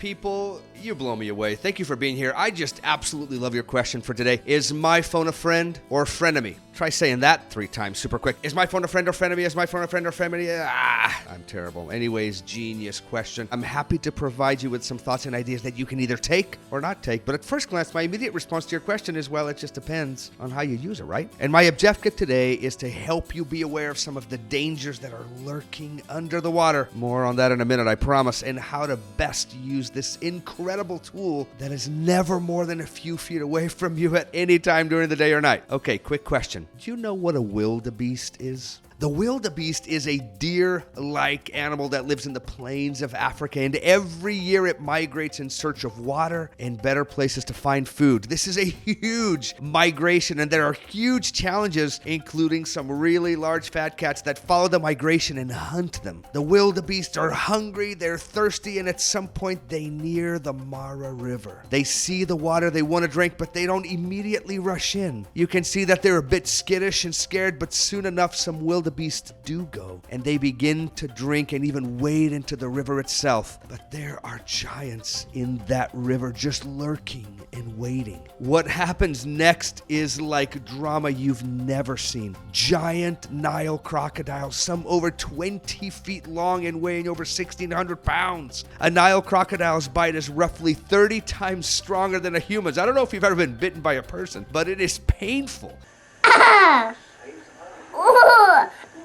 People, you blow me away. Thank you for being here. I just absolutely love your question for today. Is my phone a friend or frenemy? Try saying that 3 times super quick. Is my phone a friend or frenemy? Is my phone a friend or frenemy? I'm terrible. Anyways, genius question. I'm happy to provide you with some thoughts and ideas that you can either take or not take. But at first glance, my immediate response to your question is, well, it just depends on how you use it, right? And my objective today is to help you be aware of some of the dangers that are lurking under the water. More on that in a minute, I promise, and how to best use this incredible tool that is never more than a few feet away from you at any time during the day or night. Okay, quick question. Do you know what a wildebeest is? The wildebeest is a deer-like animal that lives in the plains of Africa, and every year it migrates in search of water and better places to find food. This is a huge migration, and there are huge challenges, including some really large fat cats that follow the migration and hunt them. The wildebeest are hungry, they're thirsty, and at some point they near the Mara River. They see the water they want to drink, but they don't immediately rush in. You can see that they're a bit skittish and scared, but soon enough some wildebeest do go, and they begin to drink and even wade into the river itself. But there are giants in that river just lurking and waiting. What happens next is like drama you've never seen. Giant Nile crocodiles, some over 20 feet long and weighing over 1,600 pounds. A Nile crocodile's bite is roughly 30 times stronger than a human's. I don't know if you've ever been bitten by a person, but it is painful.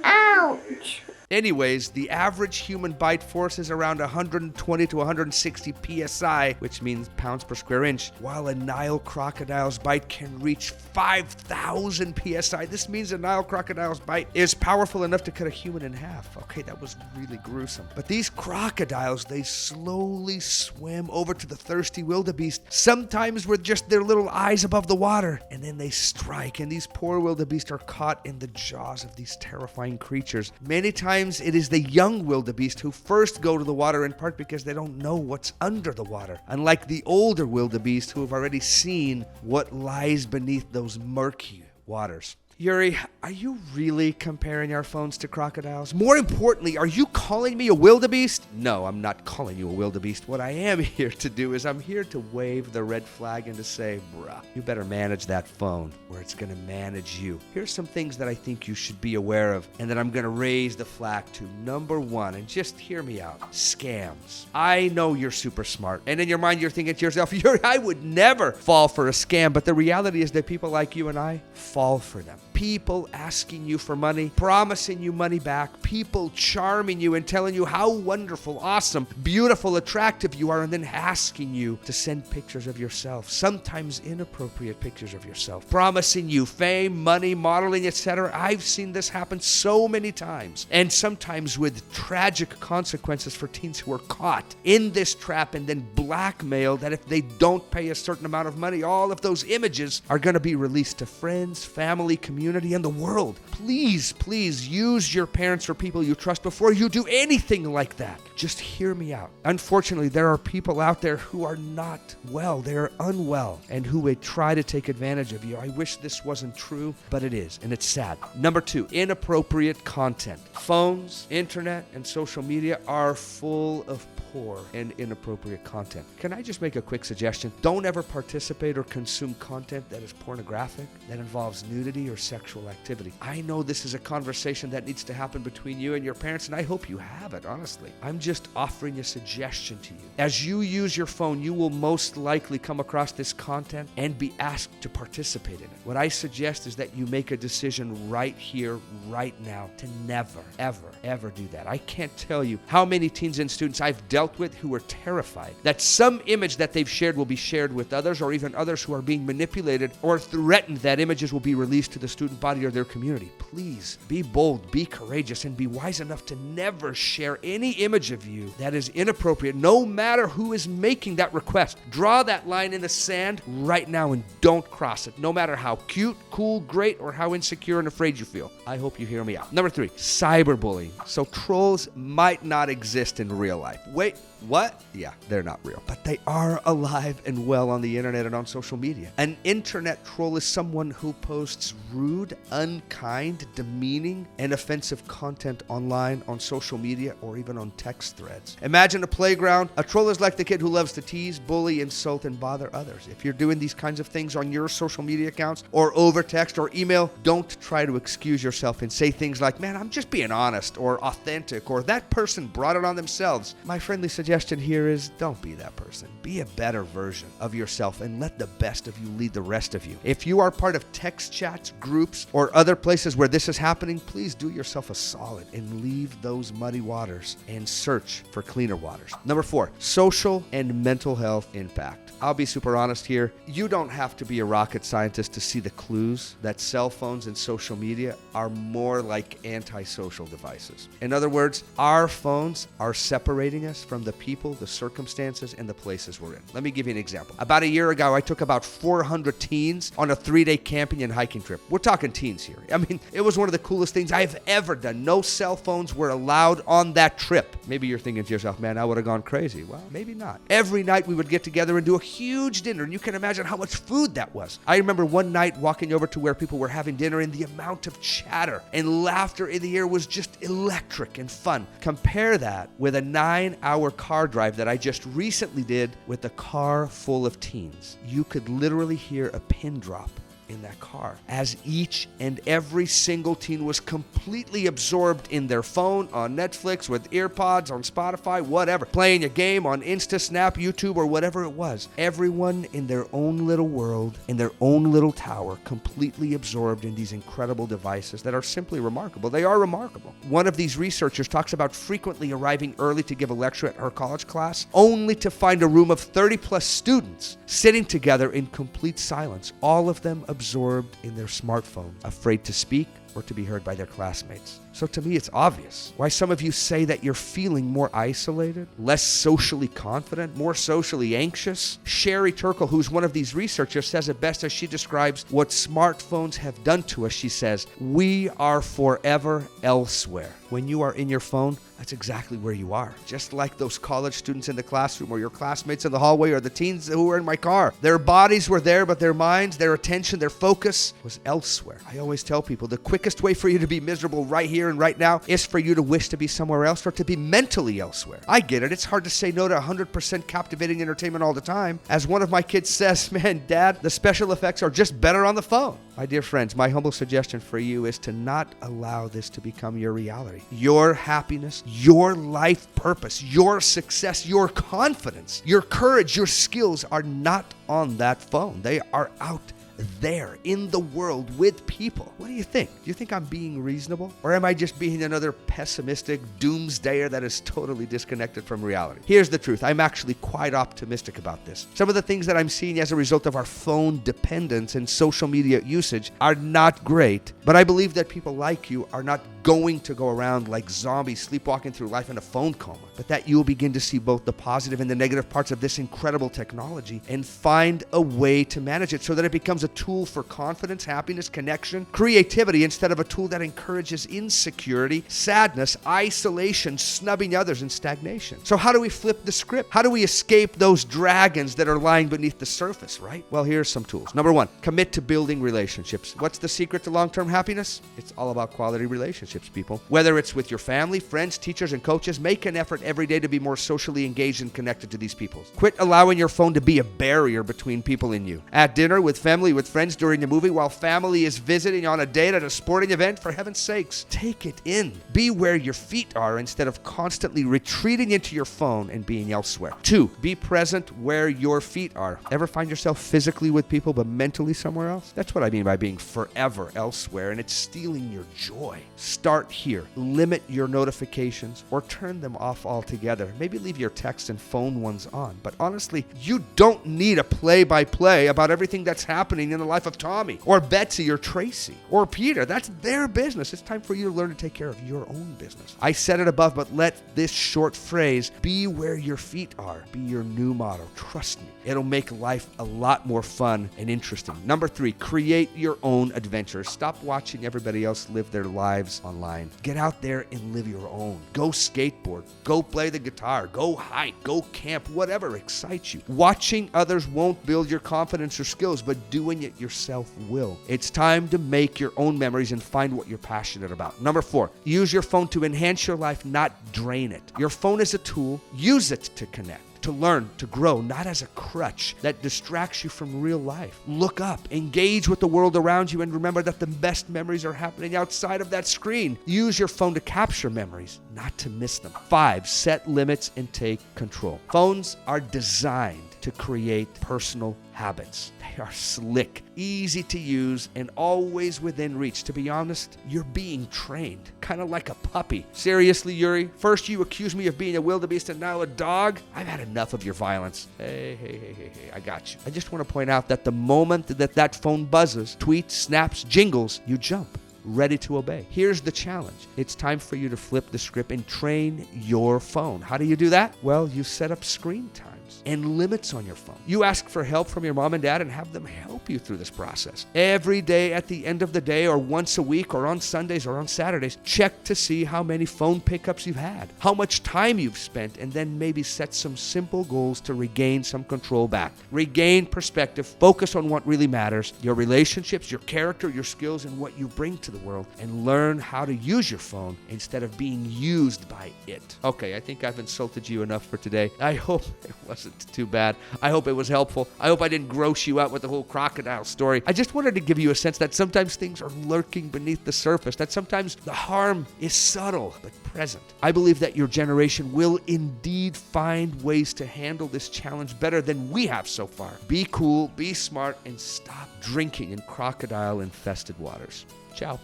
Ouch! Anyways, the average human bite force is around 120 to 160 psi, which means pounds per square inch, while a Nile crocodile's bite can reach 5,000 psi. This means a Nile crocodile's bite is powerful enough to cut a human in half. Okay, that was really gruesome. But these crocodiles, they slowly swim over to the thirsty wildebeest, sometimes with just their little eyes above the water, and then they strike, and these poor wildebeest are caught in the jaws of these terrifying creatures. Many times it is the young wildebeest who first go to the water, in part because they don't know what's under the water, unlike the older wildebeest who have already seen what lies beneath those murky waters. Yuri, are you really comparing our phones to crocodiles? More importantly, are you calling me a wildebeest? No, I'm not calling you a wildebeest. What I am here to do is I'm here to wave the red flag and to say, bruh, you better manage that phone or it's going to manage you. Here's some things that I think you should be aware of and that I'm going to raise the flag to. Number 1, and just hear me out, scams. I know you're super smart, and in your mind you're thinking to yourself, Yuri, I would never fall for a scam, but the reality is that people like you and I fall for them. People asking you for money, promising you money back, people charming you and telling you how wonderful, awesome, beautiful, attractive you are, and then asking you to send pictures of yourself, sometimes inappropriate pictures of yourself, promising you fame, money, modeling, etc. I've seen this happen so many times, and sometimes with tragic consequences for teens who are caught in this trap and then blackmailed that if they don't pay a certain amount of money, all of those images are going to be released to friends, family, community, and the world. Please, please use your parents or people you trust before you do anything like that. Just hear me out. Unfortunately, there are people out there who are not well. They're unwell and who would try to take advantage of you. I wish this wasn't true, but it is, and it's sad. Number 2, inappropriate content. Phones, internet, and social media are full of poor and inappropriate content. Can I just make a quick suggestion? Don't ever participate or consume content that is pornographic, that involves nudity or sexual activity. I know this is a conversation that needs to happen between you and your parents, and I hope you have it, honestly. I'm just offering a suggestion to you. As you use your phone, you will most likely come across this content and be asked to participate in it. What I suggest is that you make a decision right here, right now, to never, ever, ever do that. I can't tell you how many teens and students I've dealt with who are terrified that some image that they've shared will be shared with others, or even others who are being manipulated or threatened that images will be released to the student body or their community. Please be bold, be courageous, and be wise enough to never share any image of you that is inappropriate, no matter who is making that request. Draw that line in the sand right now and don't cross it, no matter how cute, cool, great, or how insecure and afraid you feel. I hope you hear me out. Number 3, cyberbullying. So trolls might not exist in real life. Wait What? Yeah, they're not real. But they are alive and well on the internet and on social media. An internet troll is someone who posts rude, unkind, demeaning, and offensive content online, on social media, or even on text threads. Imagine a playground. A troll is like the kid who loves to tease, bully, insult, and bother others. If you're doing these kinds of things on your social media accounts or over text or email, don't try to excuse yourself and say things like, man, I'm just being honest, or authentic, or that person brought it on themselves. My friendly suggestion here is don't be that person. Be a better version of yourself and let the best of you lead the rest of you. If you are part of text chats, groups, or other places where this is happening, please do yourself a solid and leave those muddy waters and search for cleaner waters. Number 4, social and mental health impact. I'll be super honest here. You don't have to be a rocket scientist to see the clues that cell phones and social media are more like antisocial devices. In other words, our phones are separating us from the people, the circumstances, and the places we're in. Let me give you an example. About a year ago, I took about 400 teens on a 3-day camping and hiking trip. We're talking teens here. I mean, it was one of the coolest things I've ever done. No cell phones were allowed on that trip. Maybe you're thinking to yourself, man, I would have gone crazy. Well, maybe not. Every night we would get together and do a huge dinner, and you can imagine how much food that was. I remember one night walking over to where people were having dinner, and the amount of chatter and laughter in the air was just electric and fun. Compare that with a 9-hour car drive that I just recently did with a car full of teens. You could literally hear a pin drop in that car as each and every single teen was completely absorbed in their phone, on Netflix, with earpods, on Spotify, whatever, playing a game on Insta, Snap, YouTube, or whatever it was. Everyone in their own little world, in their own little tower, completely absorbed in these incredible devices that are simply remarkable. They are remarkable. One of these researchers talks about frequently arriving early to give a lecture at her college class, only to find a room of 30 plus students sitting together in complete silence, all of them absorbed in their smartphone, afraid to speak or to be heard by their classmates. So to me, it's obvious why some of you say that you're feeling more isolated, less socially confident, more socially anxious. Sherry Turkle, who's one of these researchers, says it best as she describes what smartphones have done to us. She says, we are forever elsewhere. When you are in your phone, that's exactly where you are. Just like those college students in the classroom, or your classmates in the hallway, or the teens who were in my car. Their bodies were there, but their minds, their attention, their focus was elsewhere. I always tell people the quickest way for you to be miserable right here and right now is for you to wish to be somewhere else, or to be mentally elsewhere. I get it. It's hard to say no to 100% captivating entertainment all the time. As one of my kids says, man, Dad, the special effects are just better on the phone. My dear friends, my humble suggestion for you is to not allow this to become your reality. Your happiness, your life purpose, your success, your confidence, your courage, your skills are not on that phone. They are out there in the world with people. What do you think? Do you think I'm being reasonable? Or am I just being another pessimistic doomsdayer that is totally disconnected from reality? Here's the truth. I'm actually quite optimistic about this. Some of the things that I'm seeing as a result of our phone dependence and social media usage are not great, but I believe that people like you are not going to go around like zombies sleepwalking through life in a phone coma, but that you'll begin to see both the positive and the negative parts of this incredible technology and find a way to manage it so that it becomes a tool for confidence, happiness, connection, creativity, instead of a tool that encourages insecurity, sadness, isolation, snubbing others, and stagnation. So how do we flip the script? How do we escape those dragons that are lying beneath the surface, right? Well, here's some tools. Number 1, commit to building relationships. What's the secret to long-term happiness? It's all about quality relationships, people. Whether it's with your family, friends, teachers, and coaches, make an effort every day to be more socially engaged and connected to these people. Quit allowing your phone to be a barrier between people and you. At dinner, with family, with friends, during the movie, while family is visiting, on a date, at a sporting event, for heaven's sakes, take it in. Be where your feet are instead of constantly retreating into your phone and being elsewhere. 2, be present where your feet are. Ever find yourself physically with people but mentally somewhere else? That's what I mean by being forever elsewhere, and it's stealing your joy. Start here. Limit your notifications or turn them off altogether. Maybe leave your text and phone ones on. But honestly, you don't need a play-by-play about everything that's happening in the life of Tommy or Betsy or Tracy or Peter. That's their business. It's time for you to learn to take care of your own business. I said it above, but let this short phrase, be where your feet are, be your new motto. Trust me, it'll make life a lot more fun and interesting. Number 3, create your own adventures. Stop watching everybody else live their lives online. online. Get out there and live your own. Go skateboard, go play the guitar, go hike, go camp, whatever excites you. Watching others won't build your confidence or skills, but doing it yourself will. It's time to make your own memories and find what you're passionate about. Number 4, use your phone to enhance your life, not drain it. Your phone is a tool. Use it to connect, to learn, to grow, not as a crutch that distracts you from real life. Look up, engage with the world around you, and remember that the best memories are happening outside of that screen. Use your phone to capture memories, not to miss them. 5, set limits and take control. Phones are designed to create personal habits. They are slick, easy to use, and always within reach. To be honest, you're being trained, kind of like a puppy. Seriously, Yuri, first you accuse me of being a wildebeest and now a dog? I've had enough of your violence. Hey, I got you. I just want to point out that the moment that phone buzzes, tweets, snaps, jingles, you jump, ready to obey. Here's the challenge. It's time for you to flip the script and train your phone. How do you do that? Well, you set up screen times and limits on your phone. You ask for help from your mom and dad and have them help you through this process. Every day at the end of the day, or once a week, or on Sundays or on Saturdays, check to see how many phone pickups you've had, how much time you've spent, and then maybe set some simple goals to regain some control back. Regain perspective, focus on what really matters, your relationships, your character, your skills, and what you bring to the world, and learn how to use your phone instead of being used by it. Okay, I think I've insulted you enough for today. I hope it wasn't too bad. I hope it was helpful. I hope I didn't gross you out with the whole crocodile story. I just wanted to give you a sense that sometimes things are lurking beneath the surface, that sometimes the harm is subtle but present. I believe that your generation will indeed find ways to handle this challenge better than we have so far. Be cool, be smart, and stop drinking in crocodile-infested waters. Ciao.